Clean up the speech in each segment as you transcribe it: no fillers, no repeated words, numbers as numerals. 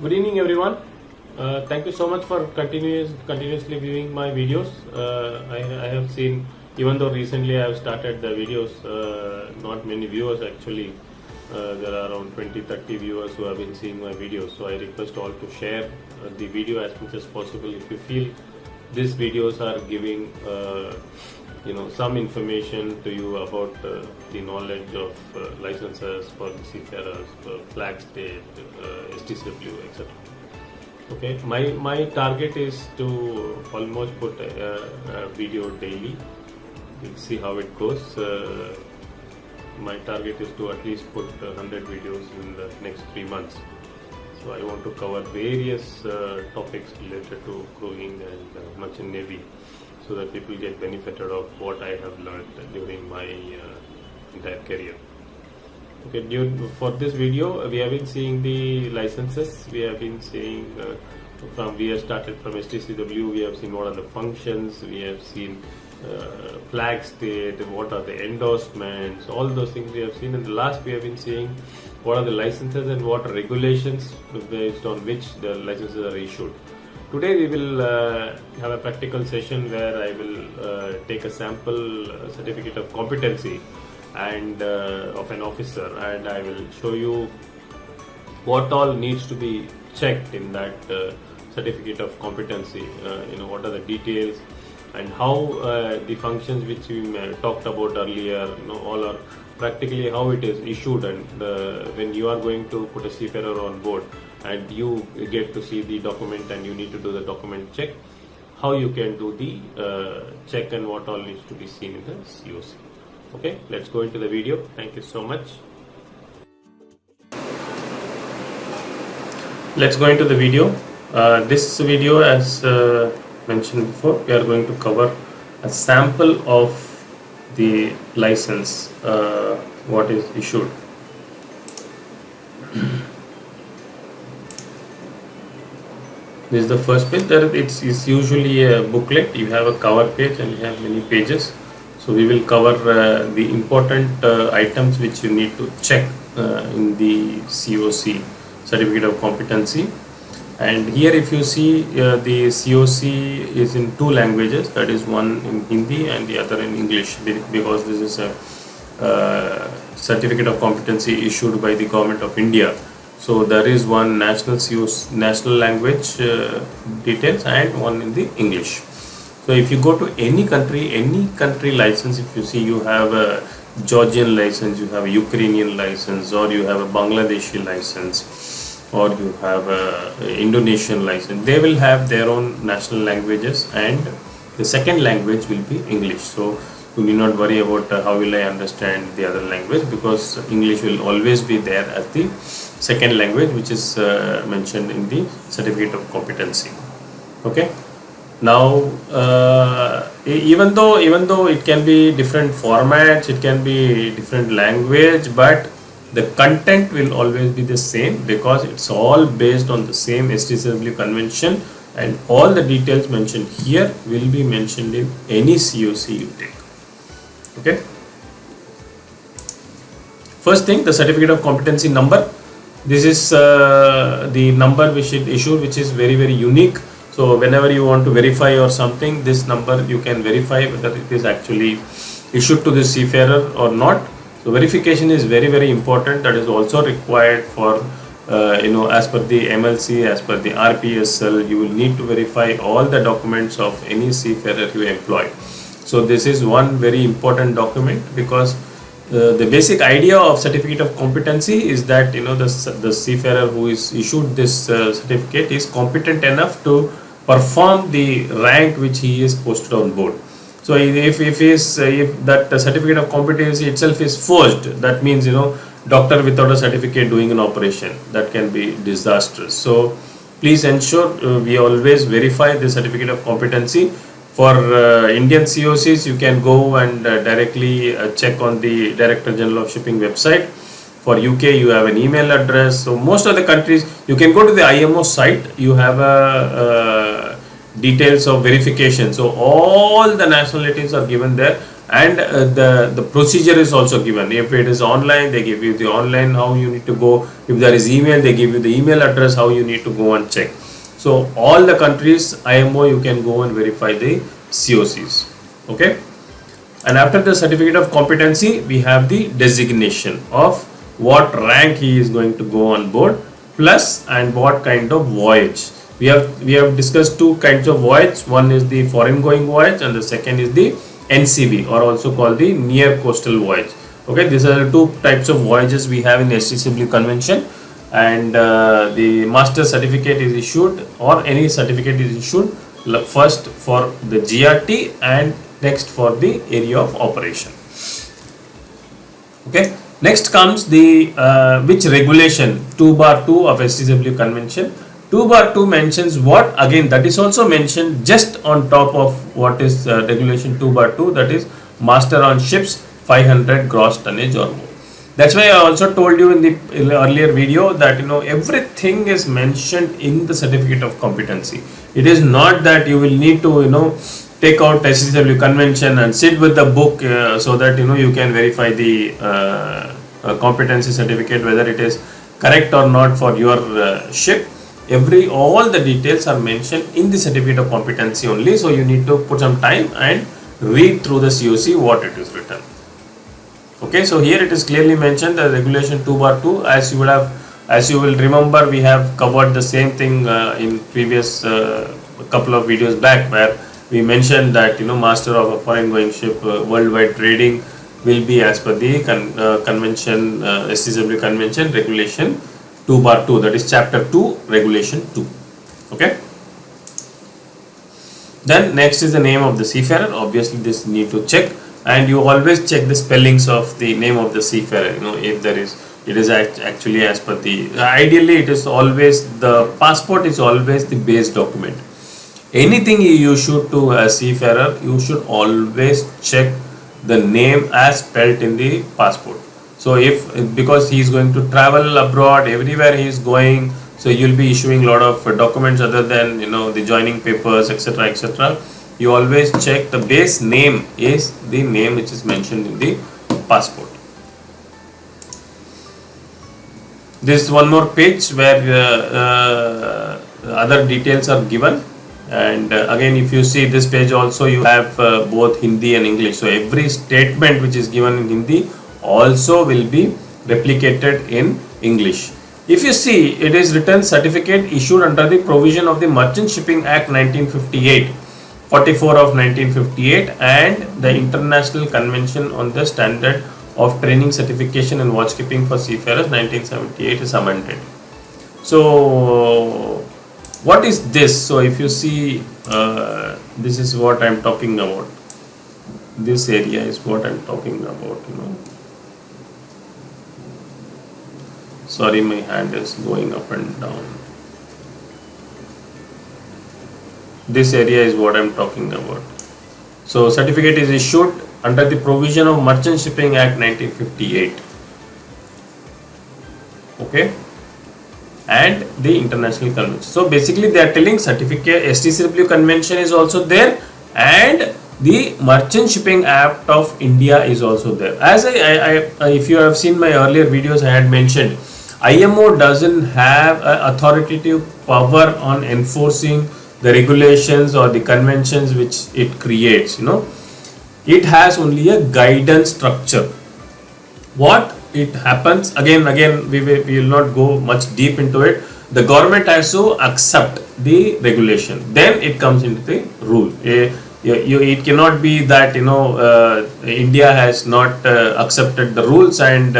Good evening, everyone. Thank you so much for continuously viewing my videos. I have seen, even though recently I have started the videos, not many viewers actually. There are around 20-30 viewers who have been seeing my videos. So I request all to share the video as much as possible. If you feel these videos are giving some information to you about the knowledge of licenses for the seafarers, flag state, STCW, etc. Okay, my target is to almost put a video daily. We'll see how it goes. My target is to at least put 100 videos in the next 3 months. So I want to cover various topics related to crewing and merchant navy, so that people get benefited of what I have learned during my entire career. Okay, for this video, we have been seeing the licenses. We have been seeing we have started from STCW. We have seen what are the functions. We have seen flag state, what are the endorsements, all those things we have seen. And the last we have been seeing what are the licenses and what are regulations based on which the licenses are issued. Today we will have a practical session where I will take a sample certificate of competency and of an officer, and I will show you what all needs to be checked in that certificate of competency. What are the details and how the functions which we talked about earlier, all are practically how it is issued, and when you are going to put a seafarer on board and you get to see the document and you need to do the document check, how you can do the check and what all needs to be seen in the COC. Okay, let's go into the video. Thank you so much. Let's go into the video. This video, as mentioned before, we are going to cover a sample of the license, what is issued. This is the first page. It's usually a booklet. You have a cover page and you have many pages. So we will cover the important items which you need to check in the COC, Certificate of Competency. And here if you see the COC is in 2 languages, that is one in Hindi and the other in English, because this is a Certificate of Competency issued by the Government of India. So there is one national COC, national language details, and one in the English. So if you go to any country license, if you see you have a Georgian license, you have a Ukrainian license, or you have a Bangladeshi license, or you have a Indonesian license, they will have their own national languages, and the second language will be English. So you need not worry about how will I understand the other language, because English will always be there as the second language, which is mentioned in the Certificate of Competency. Okay. Now, even though it can be different formats, it can be different language, but the content will always be the same, because it's all based on the same STCW convention, and all the details mentioned here will be mentioned in any COC you take. Okay. First thing, the Certificate of Competency number. This is the number which it issued, which is very, very unique. So whenever you want to verify or something, this number you can verify whether it is actually issued to the seafarer or not. So verification is very, very important. That is also required for as per the MLC, as per the RPSL, you will need to verify all the documents of any seafarer you employ. So this is one very important document, because the basic idea of Certificate of Competency is that the seafarer who is issued this certificate is competent enough to perform the rank which he is posted on board. So if that certificate of competency itself is forged, that means doctor without a certificate doing an operation, that can be disastrous. So please ensure we always verify the Certificate of Competency. For Indian COCs, you can go and directly check on the Director General of Shipping website. For UK, you have an email address. So most of the countries, you can go to the IMO site. You have details of verification. So all the nationalities are given there. and the procedure is also given. If it is online, they give you the online how you need to go. If there is email, they give you the email address how you need to go and check. So all the countries IMO you can go and verify the COCs. Okay, and after the certificate of competency, we have the designation of what rank he is going to go on board, plus and what kind of voyage. We have discussed two kinds of voyage. One is the foreign going voyage, and the second is the NCV, or also called the near coastal voyage. Okay, these are the two types of voyages we have in STCW convention, and the master certificate is issued, or any certificate is issued first for the GRT and next for the area of operation. Okay, next comes the which regulation 2/2 of STCW convention. 2/2 mentions what, again that is also mentioned just on top of what is regulation 2/2, that is master on ships 500 gross tonnage or more. That's why I also told you in the earlier video that everything is mentioned in the certificate of competency. It is not that you will need to take out STCW convention and sit with the book so that you can verify the competency certificate whether it is correct or not for your ship. All the details are mentioned in the certificate of competency only, so you need to put some time and read through the COC what it is written. Okay, so here it is clearly mentioned the regulation 2/2. As you will remember, we have covered the same thing in previous couple of videos back, where we mentioned that master of a foreign going ship worldwide trading will be as per the convention, STCW convention regulation 2/2, that is chapter 2 regulation 2. Okay, then next is the name of the seafarer. Obviously this need to check, and you always check the spellings of the name of the seafarer. If there is, it is actually as per the, ideally it is always, the passport is always the base document. Anything you issue to a seafarer, you should always check the name as spelled in the passport. So because he is going to travel abroad, everywhere he is going, so you will be issuing a lot of documents other than the joining papers, etc., etc. You always check the base name is the name which is mentioned in the passport. This is one more page where other details are given, and again if you see this page also, you have both Hindi and English. So every statement which is given in Hindi also will be replicated in English. If you see, it is written certificate issued under the provision of the Merchant Shipping Act 1958, 44 of 1958, and the International Convention on the Standard of Training, Certification and Watchkeeping for Seafarers 1978 is amended. So what is this? So if you see, this is what I am talking about. This area is what I am talking about. Sorry, my hand is going up and down. This area is what I am talking about. So certificate is issued under the provision of Merchant Shipping Act 1958. Okay, and the International Convention. So basically they are telling certificate, STCW convention is also there, and the Merchant Shipping Act of India is also there. As if you have seen my earlier videos, I had mentioned IMO doesn't have authoritative power on enforcing the regulations or the conventions which it creates. It has only a guidance structure. What it happens, again we will not go much deep into it. The government has to accept the regulation, then it comes into the rule. It cannot be that India has not accepted the rules and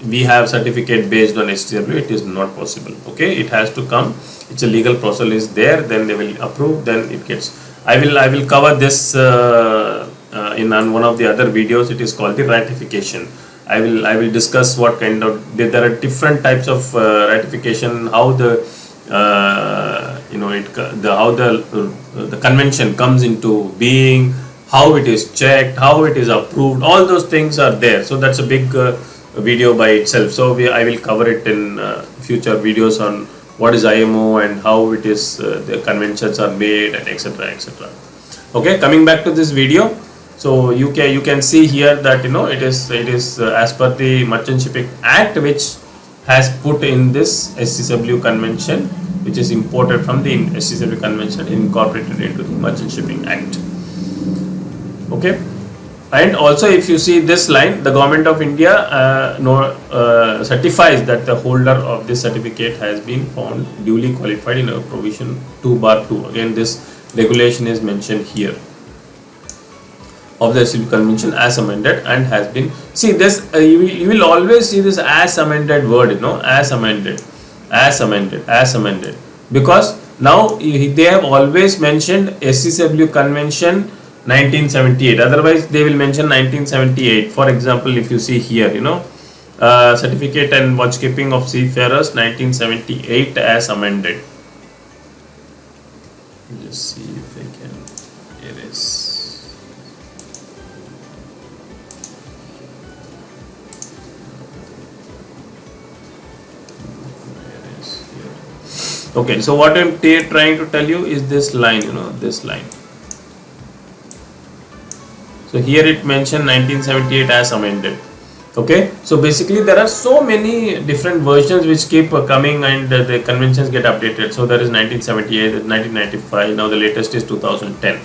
we have certificate based on STCW. It is not possible. Okay, it has to come. It's a legal process is there. Then they will approve. Then it gets. I will cover this in one of the other videos. It is called the ratification. I will discuss what kind of, there are different types of ratification. How the how the convention comes into being, how it is checked, how it is approved. All those things are there. So that's a big video by itself. So I will cover it in future videos on what is IMO and how it is the conventions are made and etc. etc. Okay, coming back to this video. So you can see here that it is as per the Merchant Shipping Act, which has put in this SCW convention, which is imported from the SCW convention, incorporated into the Merchant Shipping Act. Okay. And also, if you see this line, the Government of India certifies that the holder of this certificate has been found duly qualified in a provision 2/2. Again, this regulation is mentioned here of the SCW convention as amended, and has been, see this, you will always see this as amended word, as amended, because now they have always mentioned SCW convention 1978, otherwise they will mention 1978. For example, if you see here, certificate and watch keeping of seafarers 1978 as amended. Just see if I can erase. Okay, so what I'm trying to tell you is this line, this line. So here it mentioned 1978 as amended. Okay, so basically there are so many different versions which keep coming, and the conventions get updated. So there is 1978, 1995, now the latest is 2010.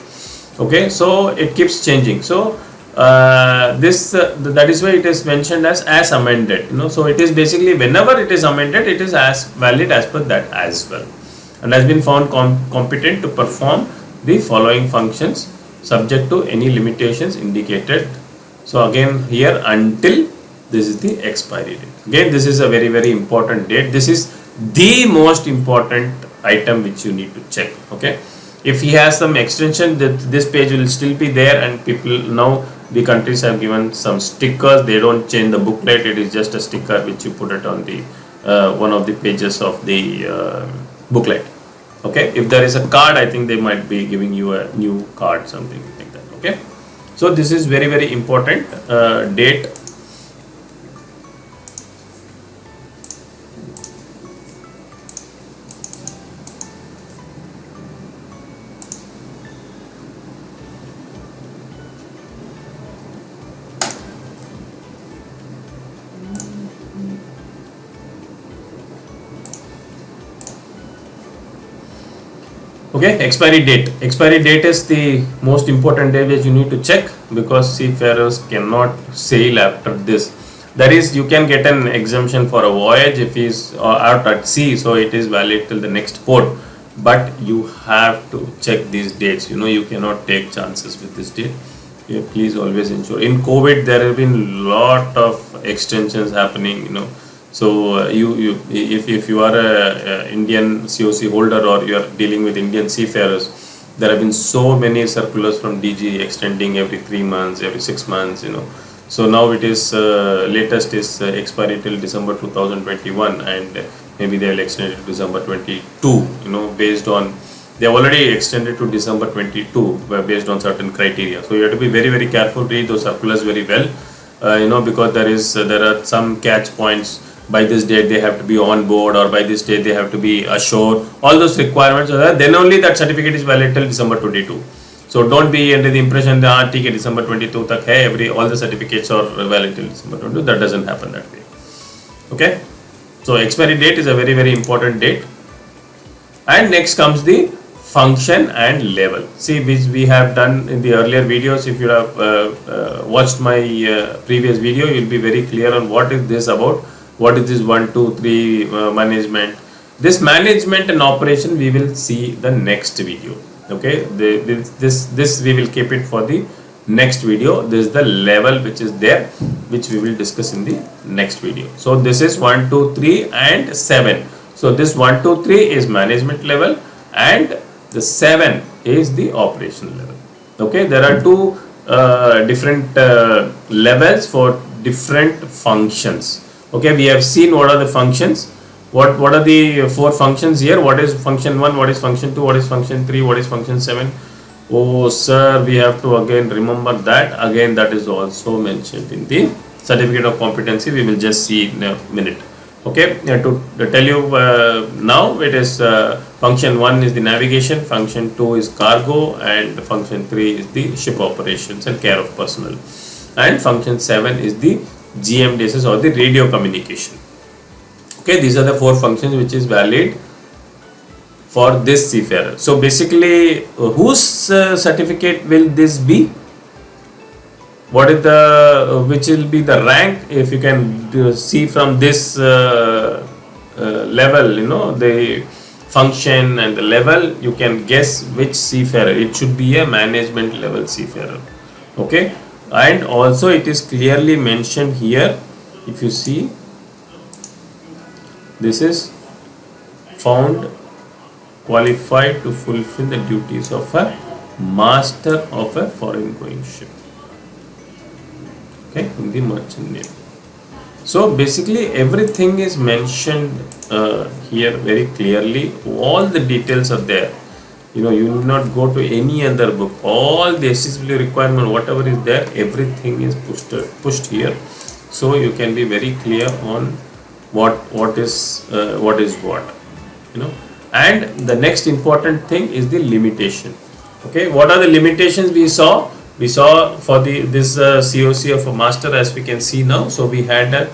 Okay, so it keeps changing. So that is why it is mentioned as amended. So it is basically whenever it is amended, it is as valid as per that as well, and has been found competent to perform the following functions subject to any limitations indicated. So again here, until this is the expiry date. Again, this is a very, very important date. This is the most important item which you need to check. Okay, if he has some extension, that this page will still be there, and people now, the countries have given some stickers. They don't change the booklet, it is just a sticker which you put it on the one of the pages of the booklet. Okay, if there is a card, I think they might be giving you a new card, something like that. Okay, so this is very, very important date. Okay, expiry date is the most important date which you need to check, because seafarers cannot sail after this. That is, you can get an exemption for a voyage if he is out at sea, so it is valid till the next port, but you have to check these dates. You cannot take chances with this date. Please always ensure. In COVID, there have been lot of extensions happening. So if you are a Indian COC holder, or you are dealing with Indian seafarers, there have been so many circulars from DG extending every 3 months, every 6 months. So now it is latest is expiry till December 2021, and maybe they will extend it to December 22. Based on, they have already extended to December 22 based on certain criteria. So you have to be very, very careful. Read those circulars very well. Because there are some catch points. By this date they have to be on board, or by this date they have to be ashore. All those requirements are there. Then only that certificate is valid till December 22. So don't be under the impression that December 22 tak hai, all the certificates are valid till December 22. That doesn't happen that way. Okay. So expiry date is a very, very important date. And next comes the function and level. See, which we have done in the earlier videos. If you have watched my previous video, you will be very clear on what is this about. What is this 1, 2, 3 management? This management and operation we will see the next video. Okay, this we will keep it for the next video. This is the level which is there, which we will discuss in the next video. So this is 1, 2, 3 and 7. So this 1, 2, 3 is management level, and the 7 is the operation level. Okay, there are two different levels for different functions. Okay, we have seen what are the functions. What are the 4 functions here? What is function 1? What is function 2? What is function 3? What is function 7? Oh sir, we have to again remember that. Again, that is also mentioned in the certificate of competency. We will just see in a minute. Okay, to tell you now, it is Function 1 is the navigation, function 2 is cargo, and function 3 is the ship operations and care of personnel, and function 7 is the GMDSS or the radio communication. Okay, these are the 4 functions which is valid for this seafarer. So basically, whose certificate will this be? What is the which will be the rank? If you can see from this level, the function and the level, you can guess which seafarer. It should be a management level seafarer. Okay, and also it is clearly mentioned here. If you see, this is found qualified to fulfill the duties of a master of a foreign going ship. Okay, in the merchant navy. So basically everything is mentioned here very clearly. All the details are there. You will not go to any other book. All the STCW requirement, whatever is there, everything is pushed here. So you can be very clear on what is what. And the next important thing is the limitation. Okay, what are the limitations we saw? We saw for this COC of a master, as we can see now. So we had a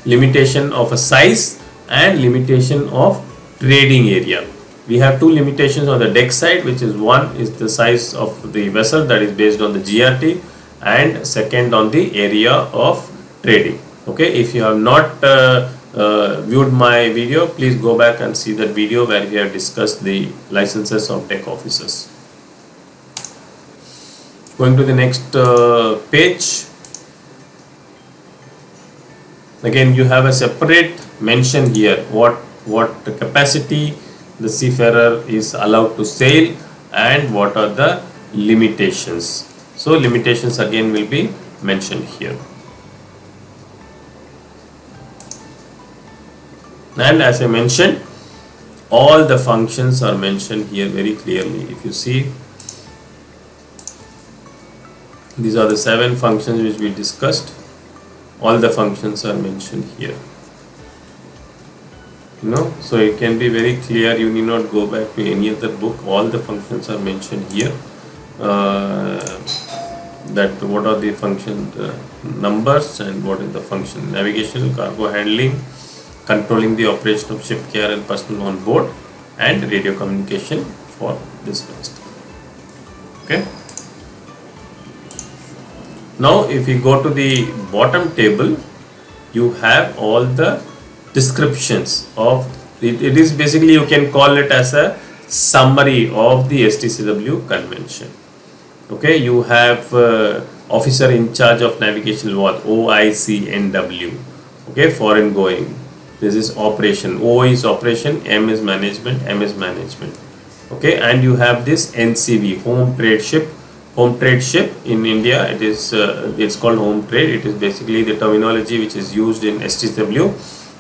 limitation of a size and limitation of trading area. We have 2 limitations on the deck side, which is one is the size of the vessel, that is based on the GRT, and second on the area of trading. Okay, if you have not viewed my video, please go back and see that video where we have discussed the licenses of deck officers. Going to the next page. Again, you have a separate mention here what capacity the seafarer is allowed to sail and what are the limitations. So limitations again will be mentioned here. And as I mentioned, all the functions are mentioned here very clearly. If you see, these are the 7 functions which we discussed. All the functions are mentioned here. So it can be very clear. You need not go back to any other book. All the functions are mentioned here. That what are the function numbers and what is the function: navigation, cargo handling, controlling the operation of ship care and personnel on board, and radio communication for this master. Okay. Now if we go to the bottom table, you have all the descriptions of it. It is basically, you can call it as a summary of the STCW convention. Okay, you have officer in charge of navigation what OICNW. Okay, foreign going. This is operation. O is operation, M is management, M is management. Okay, and you have this NCV, home trade ship. Home trade ship in India, it is it's called home trade. It is basically the terminology which is used in STCW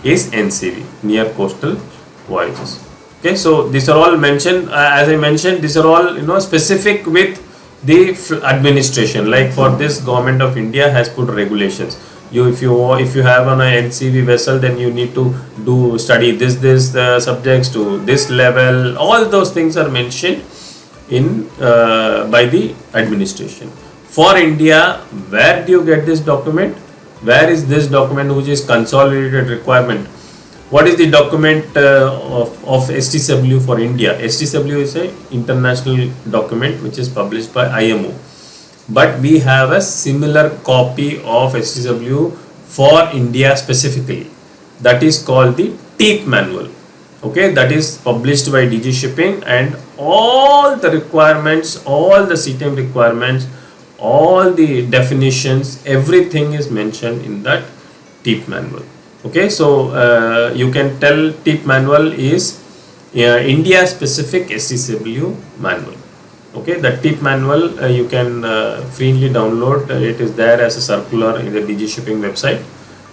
is NCV, near coastal voyages. Okay, so these are all mentioned. As I mentioned, these are all specific with the administration. Like for this, Government of India has put regulations. If you have on a NCV vessel, then you need to study this subjects to this level. All those things are mentioned in by the administration. For India, where do you get this document? Where is this document which is consolidated requirement? What is the document of STCW for India? STCW is a international document which is published by IMO. But we have a similar copy of STCW for India specifically. That is called the TEEP manual. Okay, that is published by DG Shipping, and all the requirements, all the CTM requirements, all the definitions, everything is mentioned in that TEEP manual. Okay, so you can tell TEEP manual is India specific STCW manual. Okay, the TEEP manual you can freely download. It is there as a circular in the DG Shipping website,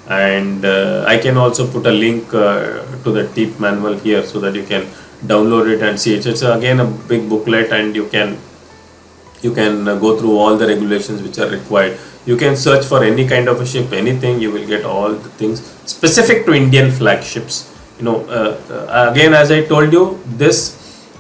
and I can also put a link to the TEEP manual here so that you can download it and see it. It's again a big booklet, and you can go through all the regulations which are required. You can search for any kind of a ship, anything, you will get all the things specific to Indian flagships. Again, as I told you, this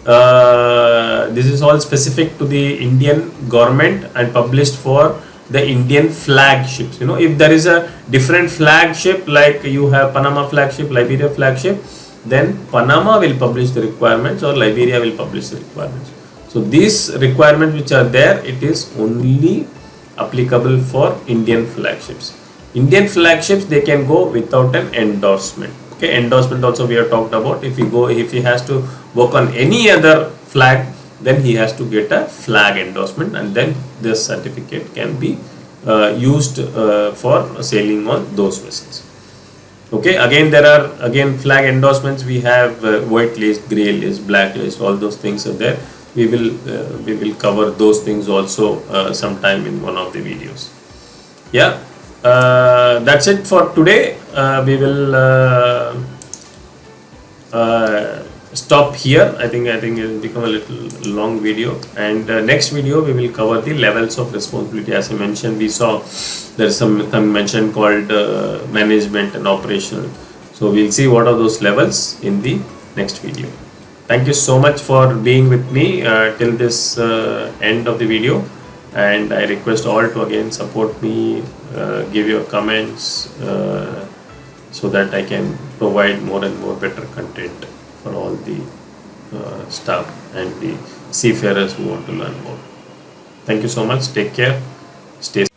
this is all specific to the Indian government and published for the Indian flagships. You know, if there is a different flagship, like you have Panama flagship, Liberia flagship, then Panama will publish the requirements or Liberia will publish the requirements. So these requirements which are there, it is only applicable for Indian flagships. Indian flagships, they can go without an endorsement. Okay, endorsement also we have talked about. If he has to work on any other flag, then he has to get a flag endorsement, and then this certificate can be used for sailing on those vessels. Okay, again there are flag endorsements. We have white list, grey list, black list, all those things are there. We will cover those things also sometime in one of the videos. Yeah, that's it for today. We will stop here. I think it will become a little long video, and next video we will cover the levels of responsibility. As I mentioned, we saw there is some mention called management and operational. So we'll see what are those levels in the next video. Thank you so much for being with me till this end of the video, and I request all to again support me, give your comments, so that I can provide more and more better content for all the staff and the seafarers who want to learn more. Thank you so much. Take care. Stay safe.